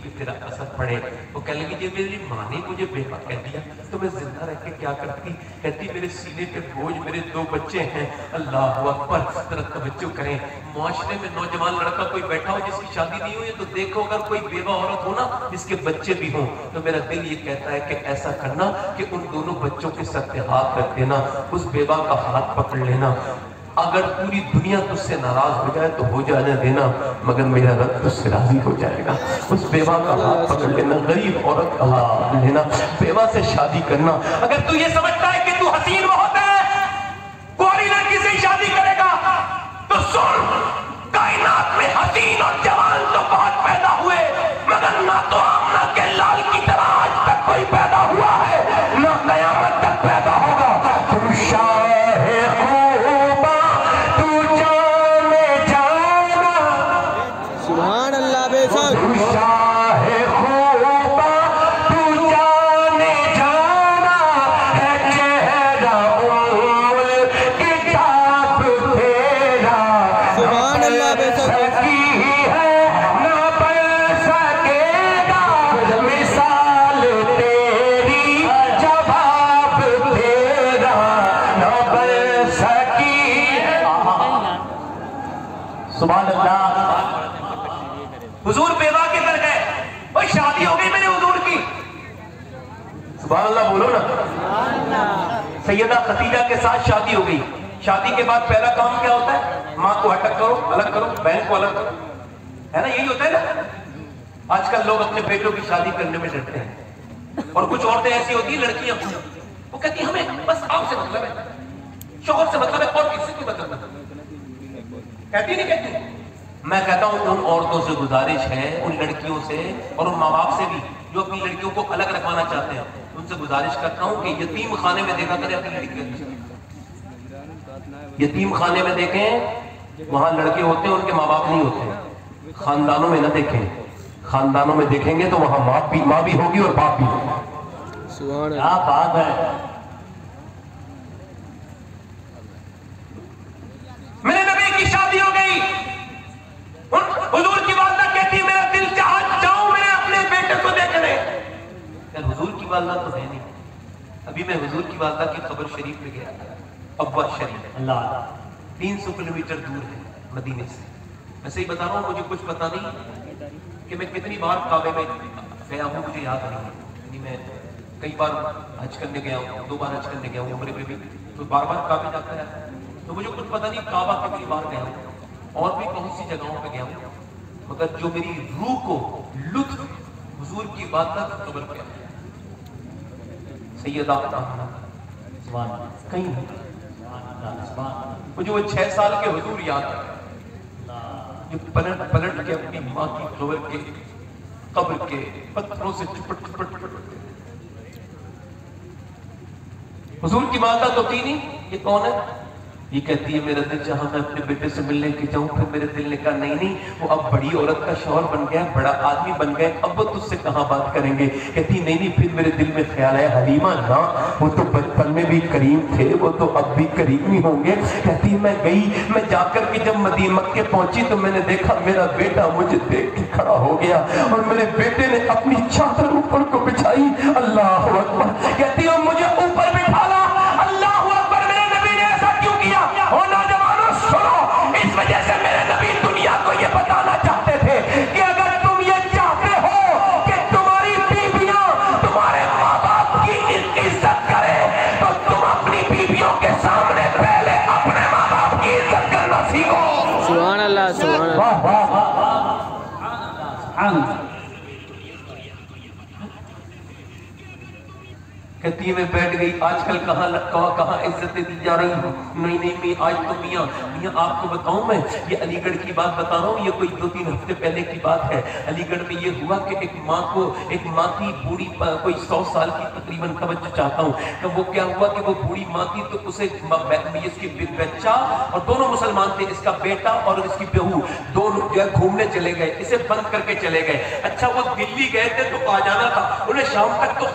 پہ تیرا اثر پڑے. وہ کہنے لگی جی میری ماں نے مجھے بیوہ کہہ دیا تو میں زندہ رہ کے کیا کرتی. کہتی میرے سینے پہ بوجھ میرے 2 بچے ہیں. اللہ اکبر. ذرا توجہ کریں, معاشرے میں نوجوان لڑکا کوئی بیٹھا ہو جس کی شادی نہیں ہوئی تو دیکھو اگر کوئی بیوہ عورت ہو نا جس کے بچے بھی ہوں تو میرا دل یہ کہتا ہے کہ ایسا کرنا کہ ان دونوں بچوں کے سر پہ ہاتھ رکھ دینا, اس بیوہ کا ہاتھ پکڑ لینا. اگر پوری دنیا تجھ سے ناراض ہو جائے تو ہو جانے دینا, مگر میرا رب تجھ سے راضی ہو جائے گا. اس بیوہ کا ہاتھ پکڑ لینا, غریب عورت کا ہاتھ پکڑ لینا, بیوہ سے شادی کرنا. اگر تو یہ سمجھتا ہے کہ تو حسین بہت ہے, کوئی لڑکی سے شادی کرے گا, تو سن, کائنات میں حسین اور جوان تو بہت پیدا ہوئے, مگر نہ تو آمنہ کے لال کی طرح آج تک کوئی پیدا ہوا ہے, نہ قیامت تک پیدا ہوگا. تم شاہ خوبا تو جانے جانا, سبحان اللہ بے شک. تم شاہ خوبا تو جانے جانا, ہے چہرہ امول کتاب تیرا, سبحان اللہ بے شک. سبحان اللہ. حضور بیوہ کے در گئے, اور شادی ہو گئی میرے حضور کی. سبحان اللہ بولو نا. سیدہ خدیجہ کے ساتھ شادی ہو گئی. شادی کے بعد پہلا کام کیا ہوتا ہے؟ ماں کو ہٹک کرو, الگ کرو, بہن کو الگ کرو, ہے نا, یہی ہوتا ہے نا. آج کل لوگ اپنے بیٹوں کی شادی کرنے میں ڈرتے ہیں, اور کچھ عورتیں ایسی ہوتی ہیں لڑکیاں, وہ کہتی ہیں ہمیں بس آپ سے مطلب ہے, شوہر سے مطلب ہے, اور کسی کو مطلب ہے. کہتی نہیں کہتی. میں کہتا ہوں ان عورتوں سے گزارش ہے, ان لڑکیوں سے اور ان ماں باپ سے بھی جو اپنی لڑکیوں کو الگ رکھوانا چاہتے ہیں, ان سے گزارش کرتا ہوں کہ یتیم خانے میں دیکھا کریں اپنی لڑکیوں. یتیم خانے میں دیکھیں, وہاں لڑکے ہوتے ہیں ان کے ماں باپ نہیں ہوتے. خاندانوں میں نہ دیکھیں, خاندانوں میں دیکھیں گے تو وہاں ماں بھی ہوگی اور باپ بھی ہوگا. کیا بات ہے. میرے نبی کی شادی ہو گئی, حضور کی والدہ کہتی میرا دل چاہا جاؤں میں اپنے بیٹے کو دیکھنے. حضور کی والدہ تو ہے نہیں. ابھی میں حضور کی والدہ کی قبر شریف پہ گیا, ابوا شریف, اللہ 300 کلومیٹر دور ہے مدینے سے. میں صحیح بتا رہا ہوں, مجھے کچھ پتا نہیں کہ میں کتنی بار کعبے میں گیا ہوں, مجھے یاد نہیں ہے. میں کئی بار حج کرنے گیا ہوں, 2 بار حج کرنے گیا ہوں, عمرے پہ بھی, تو بار بار کعبے جاتا رہتا ہے, تو مجھے کچھ پتا نہیں کعبہ کتنی بار گیا ہوں, اور بھی بہت سی جگہوں پہ گیا ہوں, مگر جو میری روح کو لطف حضور کی بات تک قبر پہ سیدہ آمنہ کہیں نہیں. مجھے وہ 6 سال کے حضور یاد ہے, جو پلٹ پلٹ کے اپنی ماں کی قبر کے پتھروں سے چپٹ حضور کی والدہ تو تھی نہیں. یہ کون ہے؟ یہ کہتی ہے میرا دل جہاں میں اپنے بیٹے سے ملنے کے جاؤں. پھر میرے دل نے کہا نہیں, وہ اب بڑی عورت کا شوہر بن گیا, بڑا آدمی بن گئے, اب وہ تجھ سے کہاں بات کریں گے. کہتی نہیں, پھر میرے دل میں خیال ہے حلیمہ نا, وہ تو بچپن میں بھی کریم تھے, وہ تو اب بھی کریم ہی ہوں گے. کہتی میں گئی, میں جا کر کے جب مدینہ مکے پہنچی تو میں نے دیکھا میرا بیٹا مجھے دیکھ کے کھڑا ہو گیا, اور میرے بیٹے نے اپنی چادر اوپر کو بچھائی. اللہ اکبر. کہتی ہے مجھے اوپر بٹھا لا. اللہ اکبر. میرے نبی نے ایسا کیوں کیا؟ نوجوانوں سنو, اس وجہ سے میرے نبی دنیا کو یہ بتانا چاہتے تھے کہ اگر تم یہ چاہتے ہو کہ تمہاری بیویاں تمہارے ماں باپ کی عزت کرے, تو تم اپنی بیویوں کے سامنے پہلے اپنے ماں باپ کی عزت کرنا سیکھو. سبحان اللہ, سبحان اللہ. کہتی میں بیٹھ گئی. آج کل کہاں عزتیں دی جا رہی ہیں. نہیں, آج تو میاں آپ کو بتاؤں, میں یہ علی گڑھ کی بات بتا رہا ہوں, یہ کوئی 2-3 ہفتے پہلے کی بات ہے. علی گڑھ میں یہ ہوا کہ ایک ماں کی بوڑھی, کوئی 100 سال کی تقریباً, توجہ چاہتا ہوں, کہ وہ کیا ہوا کہ وہ بوڑھی ماں تھی, تو اسے اس کی بچہ, اور دونوں مسلمان تھے, اس کا بیٹا اور اس کی بہو, دونوں گھومنے چلے گئے, اسے بند کر کے چلے گئے. اچھا وہ دلی گئے تھے تو آ جانا تھا, انہیں شام تک تو